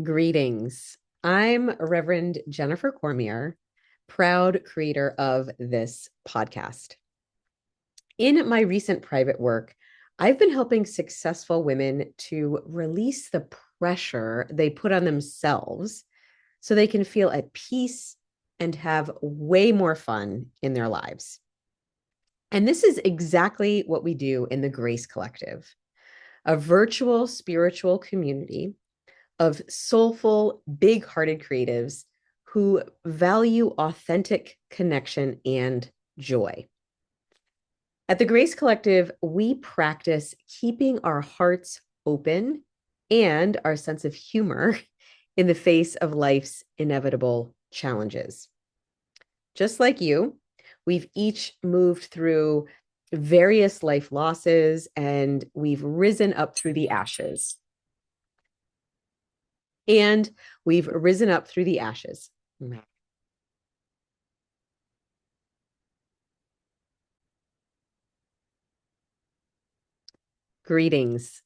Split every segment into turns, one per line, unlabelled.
Greetings. I'm Reverend Jennifer Cormier, proud creator of this podcast. In my recent private work, I've been helping successful women to release the pressure they put on themselves so they can feel at peace and have way more fun in their lives. And this is exactly what we do in the Grace Collective, a virtual spiritual community of soulful, big hearted creatives who value authentic connection and joy. At the Grace Collective, we practice keeping our hearts open and our sense of humor in the face of life's inevitable challenges. Just like you, we've each moved through various life losses and we've risen up through the ashes. And we've risen up through the ashes. Greetings.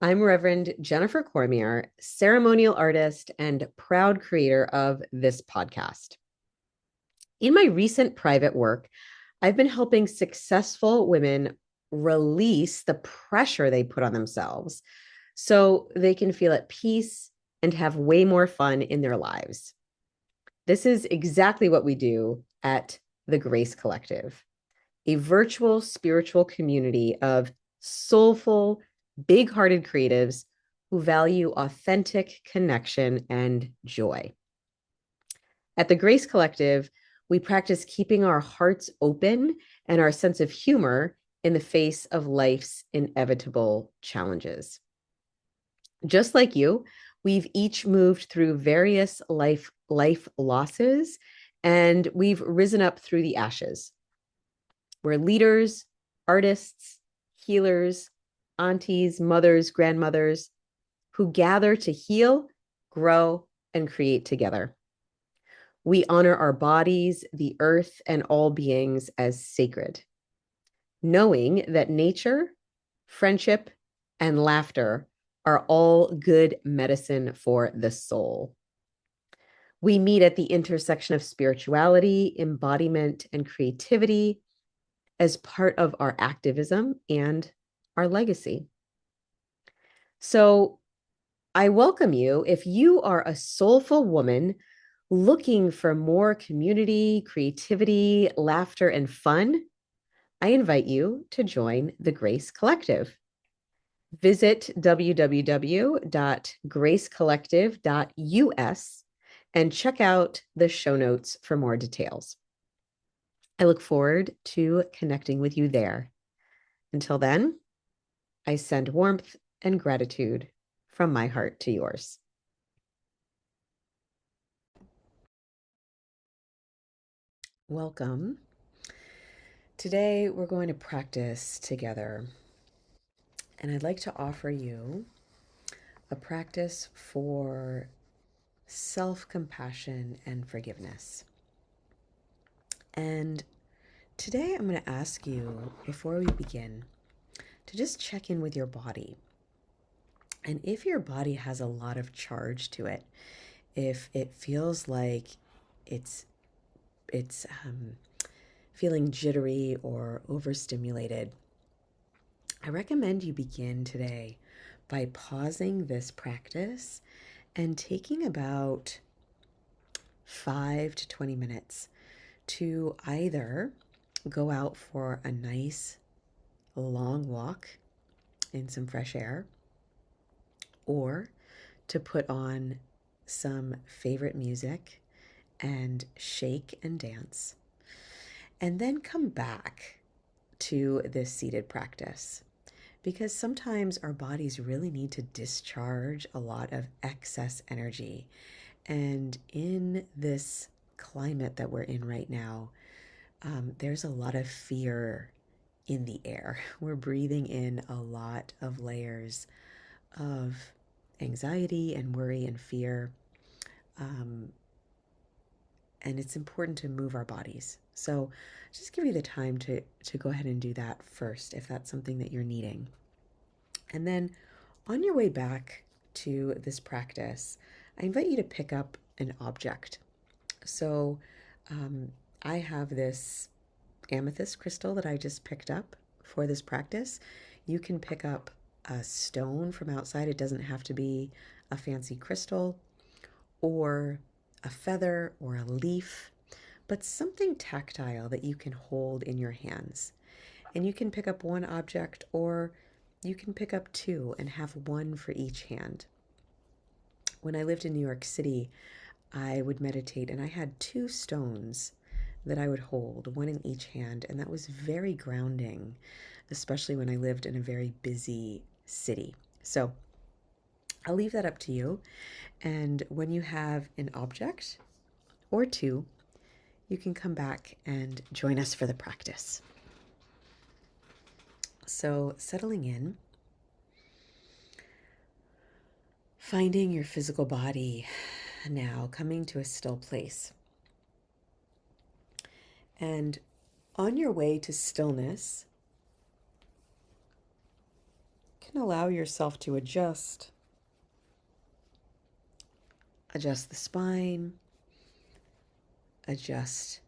I'm Reverend Jennifer Cormier, ceremonial artist and proud creator of this podcast. In my recent private work, I've been helping successful women release the pressure they put on themselves so they can feel at peace and have way more fun in their lives. This is exactly what we do at the Grace Collective, a virtual spiritual community of soulful, big hearted creatives who value authentic connection and joy. At the Grace Collective, we practice keeping our hearts open and our sense of humor in the face of life's inevitable challenges. Just like you, we've each moved through various life losses and we've risen up through the ashes. We're leaders, artists, healers, aunties, mothers, grandmothers who gather to heal, grow, and create together. We honor our bodies, the earth, and all beings as sacred, knowing that nature, friendship, and laughter are all good medicine for the soul. We meet at the intersection of spirituality, embodiment, and creativity as part of our activism and our legacy. So I welcome you if you are a soulful woman looking for more community, creativity, laughter, and fun. I invite you to join the Grace Collective. Visit www.gracecollective.us and check out the show notes for more details. I look forward to connecting with you there. Until then, I send warmth and gratitude from my heart to yours. Welcome. Today, we're going to practice together, and I'd like to offer you a practice for self-compassion and forgiveness. And today, I'm going to ask you, before we begin, to just check in with your body. And if your body has a lot of charge to it, if it feels like it's feeling jittery or overstimulated, I recommend you begin today by pausing this practice and taking about 5 to 20 minutes to either go out for a nice long walk in some fresh air, or to put on some favorite music and shake and dance, and then come back to this seated practice. Because sometimes our bodies really need to discharge a lot of excess energy. And in this climate that we're in right now, there's a lot of fear in the air. We're breathing in a lot of layers of anxiety and worry and fear. And it's important to move our bodies. So just give you the time to go ahead and do that first, if that's something that you're needing. And then on your way back to this practice, I invite you to pick up an object. So I have this amethyst crystal that I just picked up for this practice. You can pick up a stone from outside. It doesn't have to be a fancy crystal or a feather or a leaf, but something tactile that you can hold in your hands. And you can pick up one object, or you can pick up two and have one for each hand. When I lived in New York City, I would meditate and I had two stones that I would hold, one in each hand, and that was very grounding, especially when I lived in a very busy city. So I'll leave that up to you. And when you have an object or two, you can come back and join us for the practice. So settling in, finding your physical body now, coming to a still place. And on your way to stillness, you can allow yourself to adjust the spine, adjust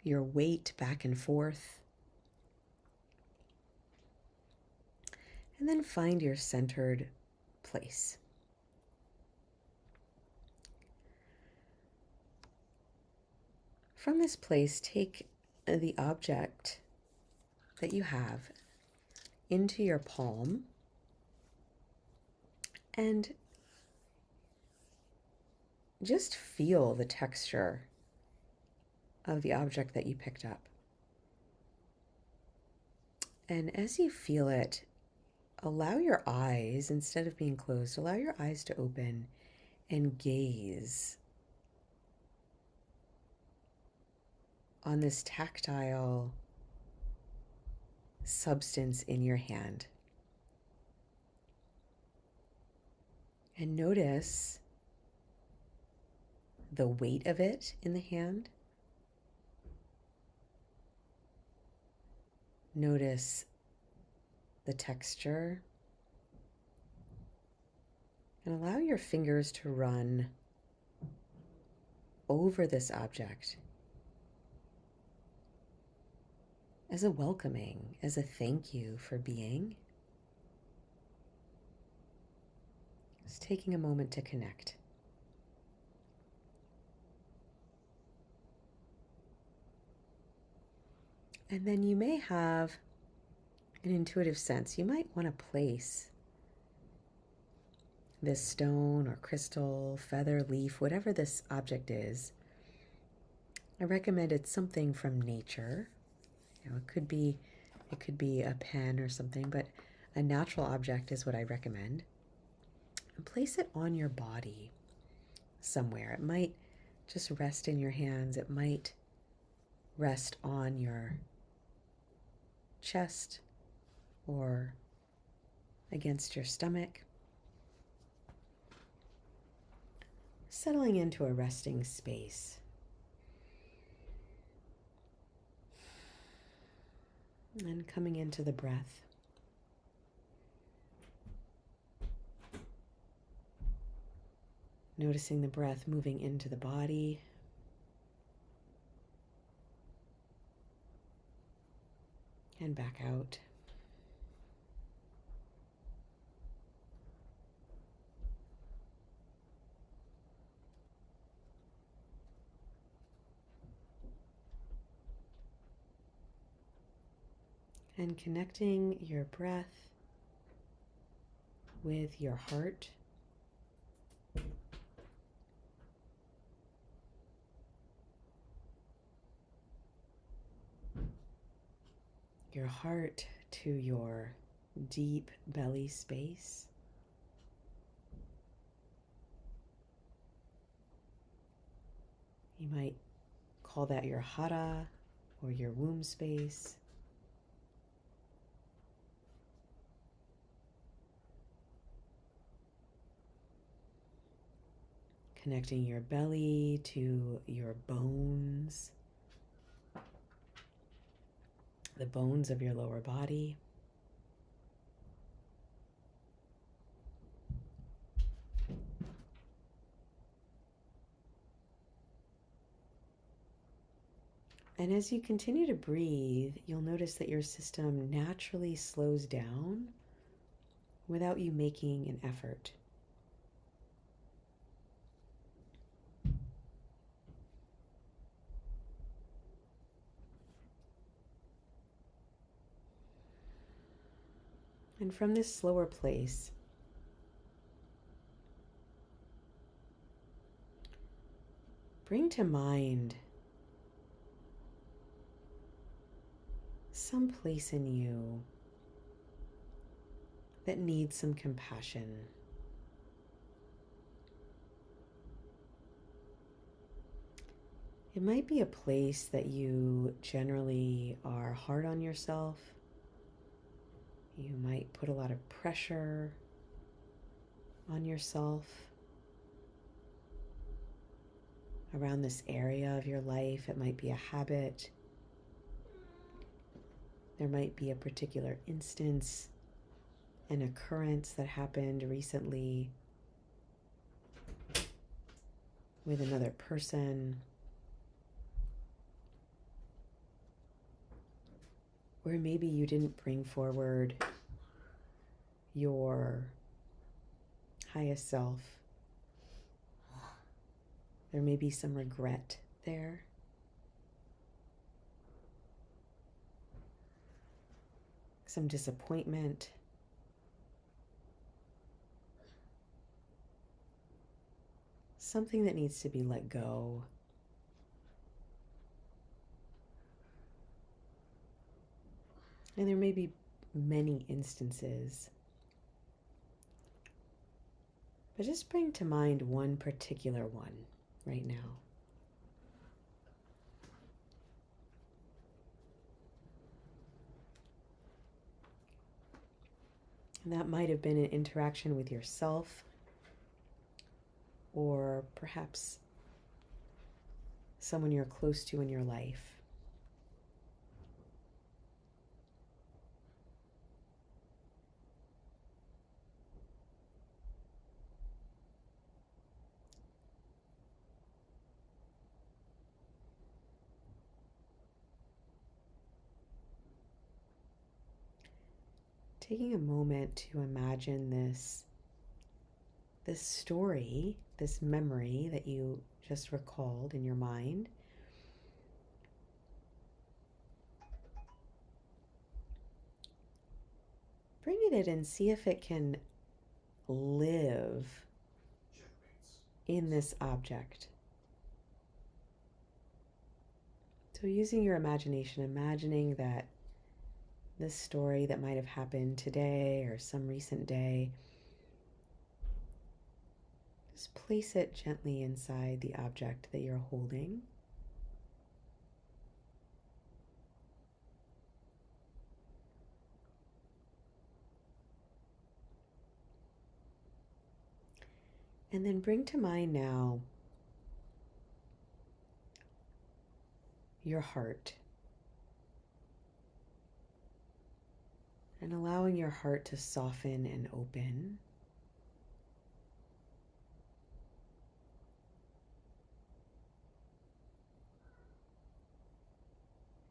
your weight back and forth, and then find your centered place. From this place, take the object that you have into your palm and just feel the texture of the object that you picked up. And as you feel it, allow your eyes, instead of being closed, allow your eyes to open and gaze on this tactile substance in your hand. And notice the weight of it in the hand. Notice the texture. And allow your fingers to run over this object as a welcoming, as a thank you for being. Just taking a moment to connect. And then you may have an intuitive sense. You might want to place this stone or crystal, feather, leaf, whatever this object is. I recommend it's something from nature. It could be a pen or something, but a natural object is what I recommend. And place it on your body somewhere. It might just rest in your hands. It might rest on your chest or against your stomach. Settling into a resting space. And coming into the breath. Noticing the breath moving into the body. And back out. And connecting your breath with your heart. Your heart to your deep belly space. You might call that your hara or your womb space. Connecting your belly to your bones, the bones of your lower body. And as you continue to breathe, you'll notice that your system naturally slows down without you making an effort. And from this slower place, bring to mind some place in you that needs some compassion. It might be a place that you generally are hard on yourself. You might put a lot of pressure on yourself around this area of your life. It might be a habit. There might be a particular instance, an occurrence that happened recently with another person, where maybe you didn't bring forward your highest self. There may be some regret there. Some disappointment. Something that needs to be let go. And there may be many instances. But just bring to mind one particular one right now. And that might have been an interaction with yourself, or perhaps someone you're close to in your life. Taking a moment to imagine this story, this memory that you just recalled in your mind. Bring it in and see if it can live in this object. So using your imagination, imagining that this story that might have happened today or some recent day, just place it gently inside the object that you're holding. And then bring to mind now your heart. And allowing your heart to soften and open.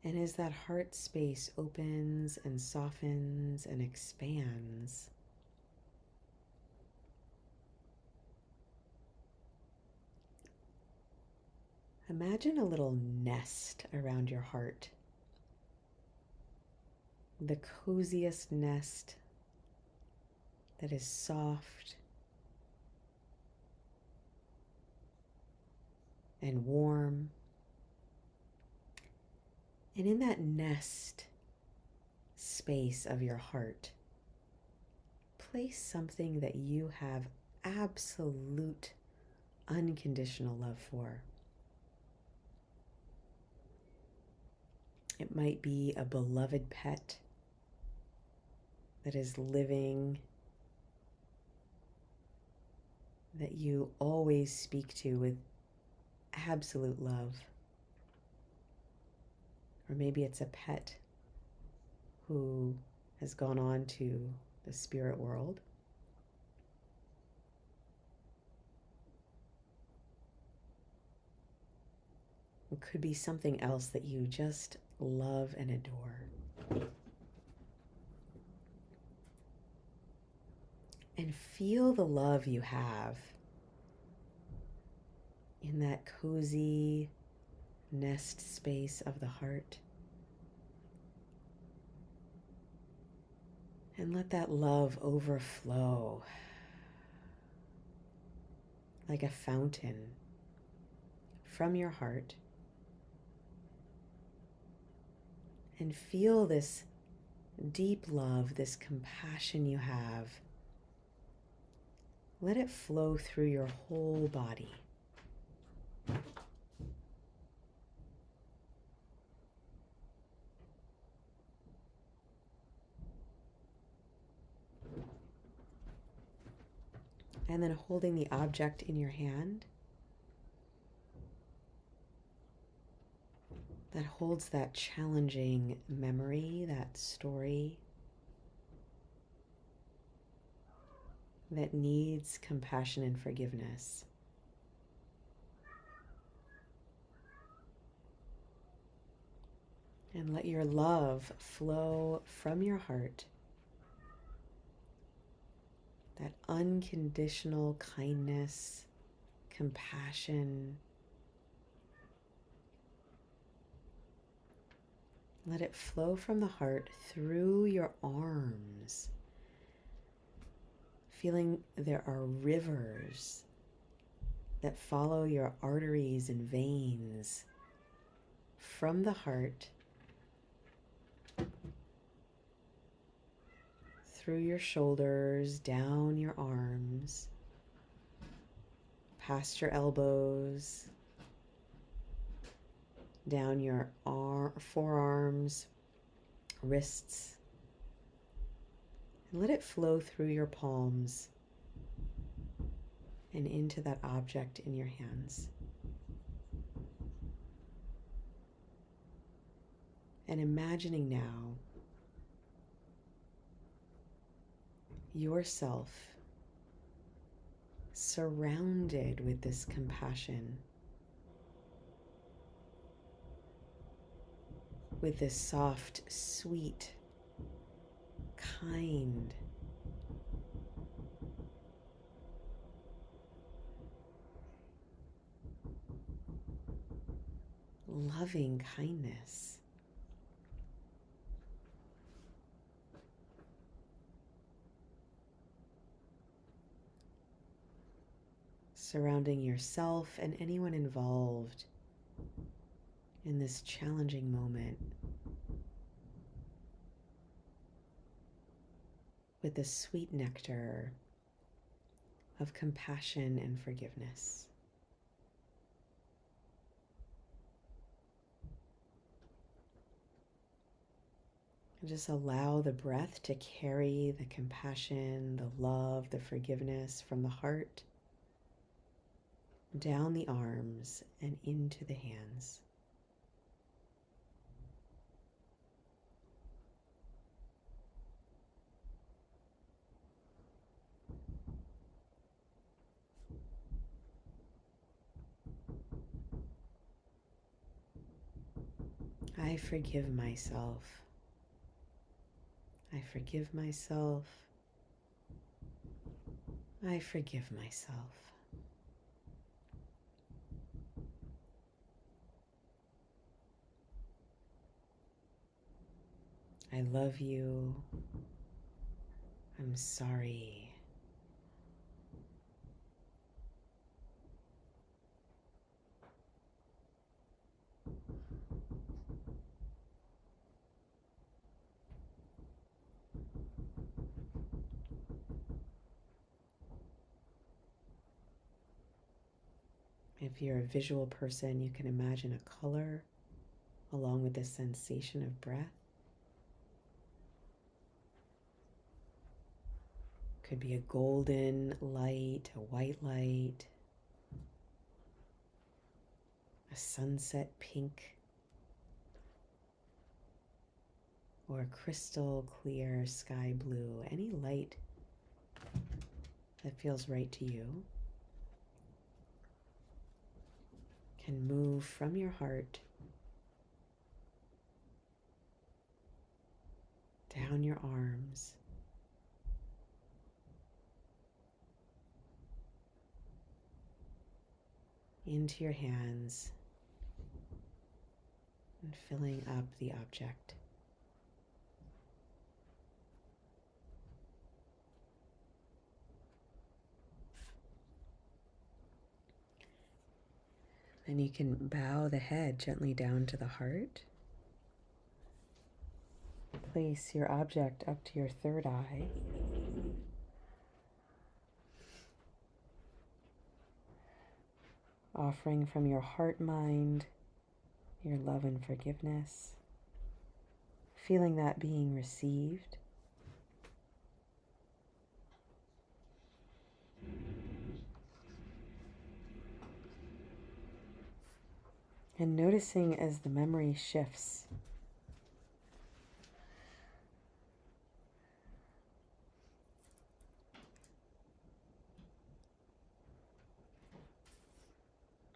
And as that heart space opens and softens and expands, imagine a little nest around your heart. The coziest nest that is soft and warm. And in that nest space of your heart, place something that you have absolute unconditional love for. It might be a beloved pet that is living, that you always speak to with absolute love. Or maybe it's a pet who has gone on to the spirit world. It could be something else that you just love and adore. And feel the love you have in that cozy nest space of the heart. And let that love overflow like a fountain from your heart. And feel this deep love, this compassion you have. Let it flow through your whole body. And then holding the object in your hand that holds that challenging memory, that story that needs compassion and forgiveness. And let your love flow from your heart. That unconditional kindness, compassion. Let it flow from the heart through your arms. Feeling there are rivers that follow your arteries and veins from the heart through your shoulders, down your arms, past your elbows, down your forearms, wrists, and let it flow through your palms and into that object in your hands. And imagining now yourself surrounded with this compassion, with this soft, sweet, kind, loving kindness. Surrounding yourself and anyone involved in this challenging moment with the sweet nectar of compassion and forgiveness. And just allow the breath to carry the compassion, the love, the forgiveness from the heart down the arms and into the hands. I forgive myself. I forgive myself. I forgive myself. I love you. I'm sorry. If you're a visual person, you can imagine a color along with the sensation of breath. Could be a golden light, a white light, a sunset pink, or a crystal clear sky blue. Any light that feels right to you can move from your heart down your arms, into your hands, and filling up the object. Then you can bow the head gently down to the heart. Place your object up to your third eye. Offering from your heart mind your love and forgiveness. Feeling that being received. And noticing as the memory shifts.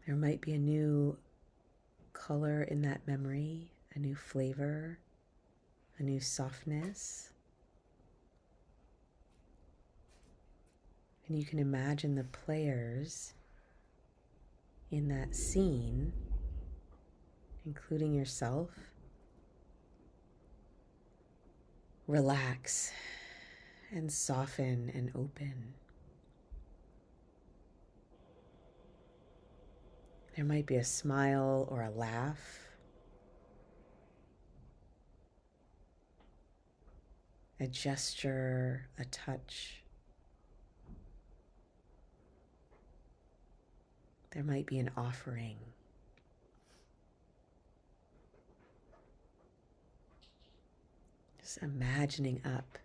There might be a new color in that memory, a new flavor, a new softness. And you can imagine the players in that scene, including yourself, relax and soften and open. There might be a smile or a laugh, a gesture, a touch. There might be an offering. Just imagining up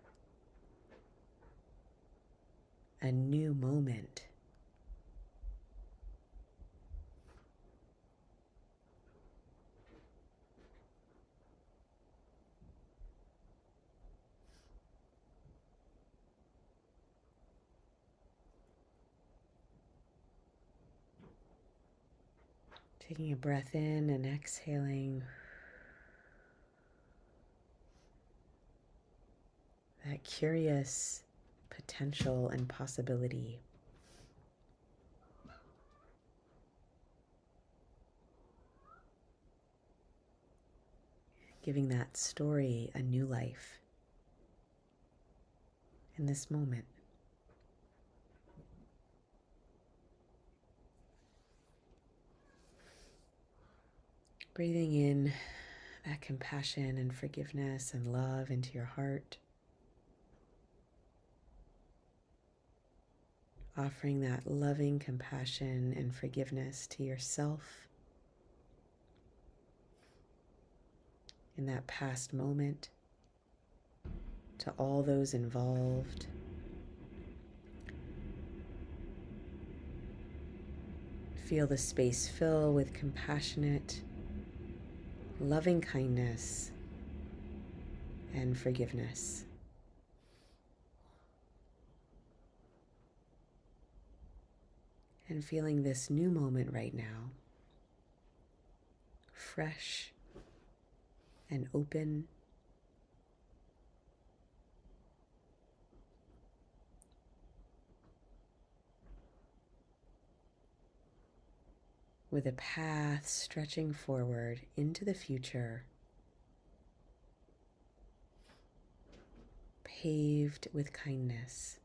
a new moment. Taking a breath in and exhaling. That curious potential and possibility. Giving that story a new life in this moment. Breathing in that compassion and forgiveness and love into your heart. Offering that loving compassion and forgiveness to yourself in that past moment, to all those involved. Feel the space fill with compassionate, loving kindness and forgiveness. And feeling this new moment right now, fresh and open, with a path stretching forward into the future, paved with kindness,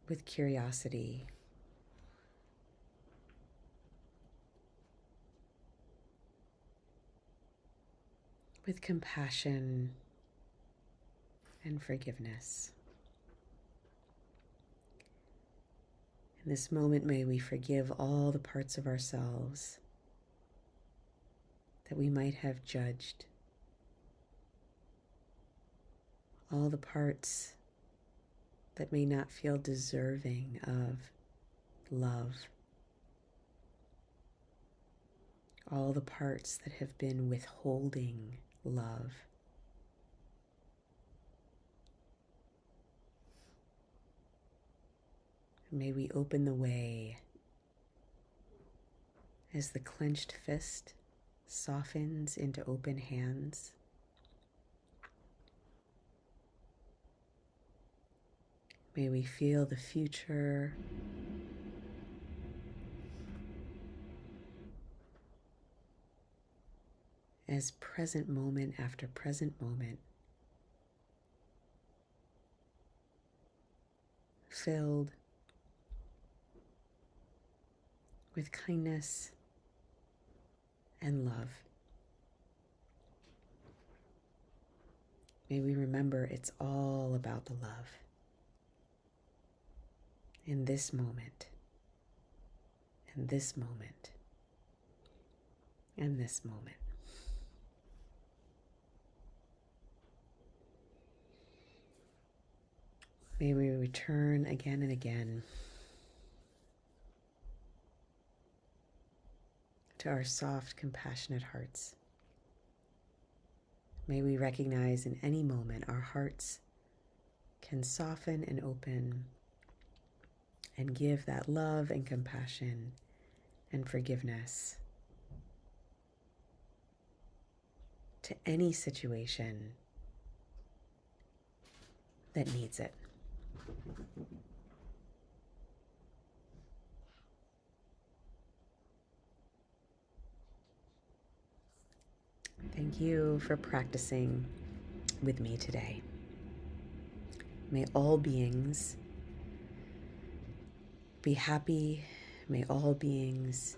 with curiosity, with compassion and forgiveness. In this moment, may we forgive all the parts of ourselves that we might have judged, all the parts that may not feel deserving of love, all the parts that have been withholding love. May we open the way as the clenched fist softens into open hands. May we feel the future as present moment after present moment, filled with kindness and love. May we remember it's all about the love in this moment, and this moment, and this moment. May we return again and again to our soft, compassionate hearts. May we recognize in any moment our hearts can soften and open and give that love and compassion and forgiveness to any situation that needs it. Thank you for practicing with me today. May all beings be happy. May all beings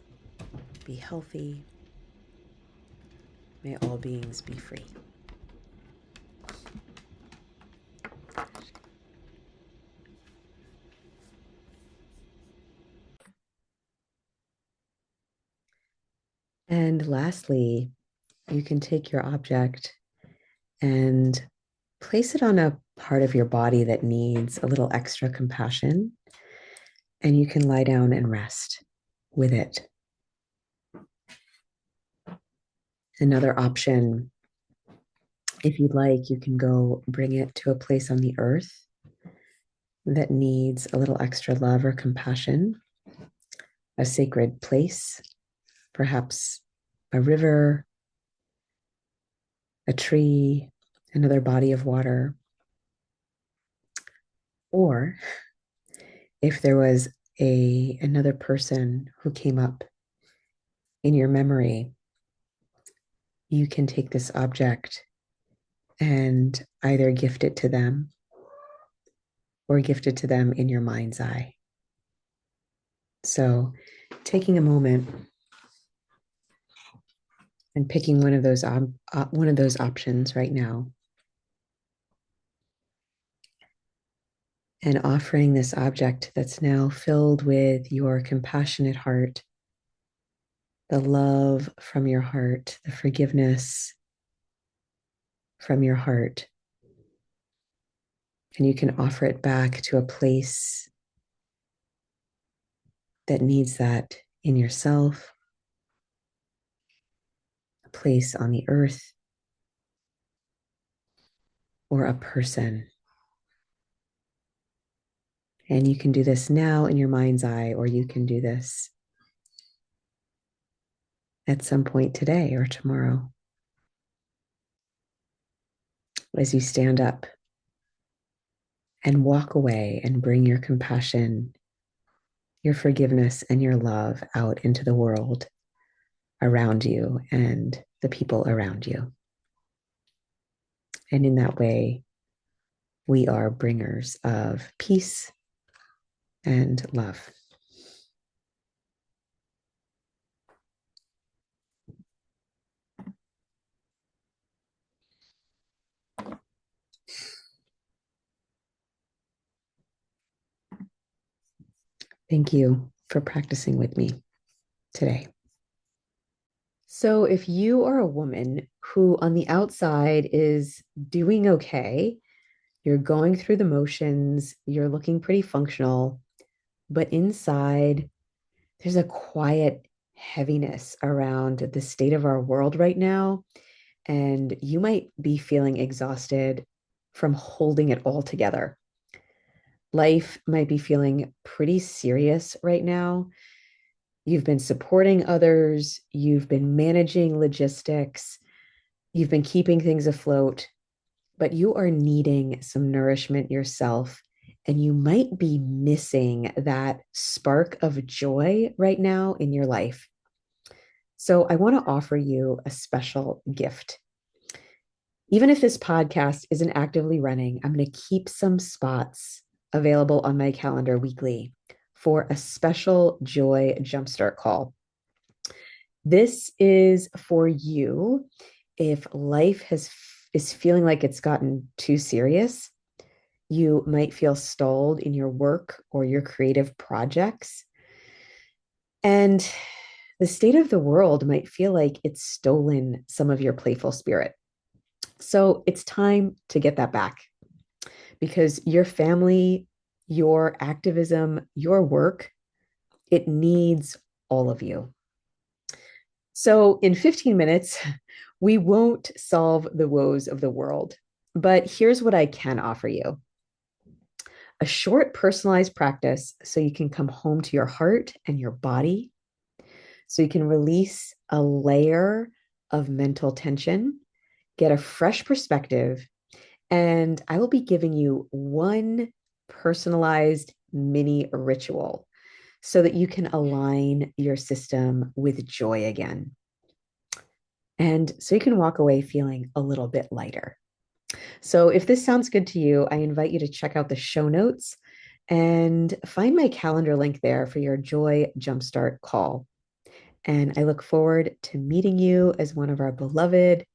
be healthy. May all beings be free. And lastly, you can take your object and place it on a part of your body that needs a little extra compassion, and you can lie down and rest with it. Another option, if you'd like, you can go bring it to a place on the earth that needs a little extra love or compassion, a sacred place, perhaps a river, a tree, another body of water. Or if there was another person who came up in your memory, you can take this object and either gift it to them or gift it to them in your mind's eye. So taking a moment and picking one of those options right now and offering this object that's now filled with your compassionate heart, the love from your heart, the forgiveness from your heart. And you can offer it back to a place that needs that in yourself, a place on the earth, or a person. And you can do this now in your mind's eye, or you can do this at some point today or tomorrow as you stand up and walk away and bring your compassion, your forgiveness, and your love out into the world around you and the people around you. And in that way, we are bringers of peace and love. Thank you for practicing with me today. So, if you are a woman who on the outside is doing okay, you're going through the motions, you're looking pretty functional, but inside there's a quiet heaviness around the state of our world right now, and you might be feeling exhausted from holding it all together. Life might be feeling pretty serious right now. You've been supporting others. You've been managing logistics. You've been keeping things afloat, but you are needing some nourishment yourself. And you might be missing that spark of joy right now in your life. So I want to offer you a special gift. Even if this podcast isn't actively running, I'm going to keep some spots available on my calendar weekly for a special joy jumpstart call. This is for you if life is feeling like it's gotten too serious. You might feel stalled in your work or your creative projects. And the state of the world might feel like it's stolen some of your playful spirit. So it's time to get that back because your family, your activism, your work, it needs all of you. So in 15 minutes, we won't solve the woes of the world, but here's what I can offer you. A short personalized practice so you can come home to your heart and your body, so you can release a layer of mental tension, get a fresh perspective, and I will be giving you one personalized mini ritual so that you can align your system with joy again. And so you can walk away feeling a little bit lighter. So if this sounds good to you, I invite you to check out the show notes and find my calendar link there for your Joy Jumpstart call. And I look forward to meeting you as one of our beloved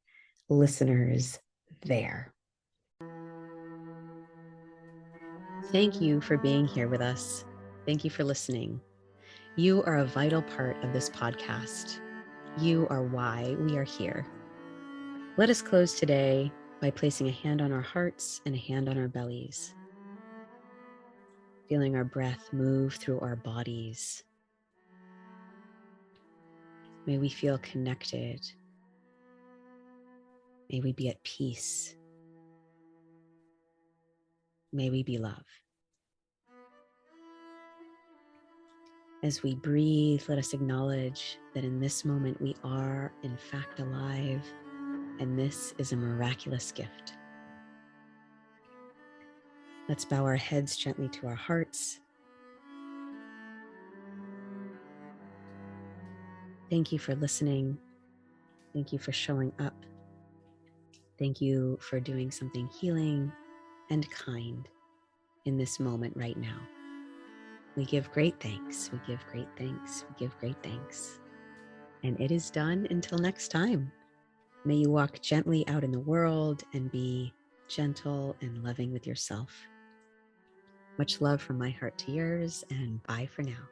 listeners there. Thank you for being here with us. Thank you for listening. You are a vital part of this podcast. You are why we are here. Let us close today by placing a hand on our hearts and a hand on our bellies, feeling our breath move through our bodies. May we feel connected. May we be at peace. May we be love. As we breathe, let us acknowledge that in this moment we are, in fact, alive, and this is a miraculous gift. Let's bow our heads gently to our hearts. Thank you for listening. Thank you for showing up. Thank you for doing something healing and kind in this moment right now. We give great thanks. We give great thanks. We give great thanks. And it is done until next time. May you walk gently out in the world and be gentle and loving with yourself. Much love from my heart to yours, and bye for now.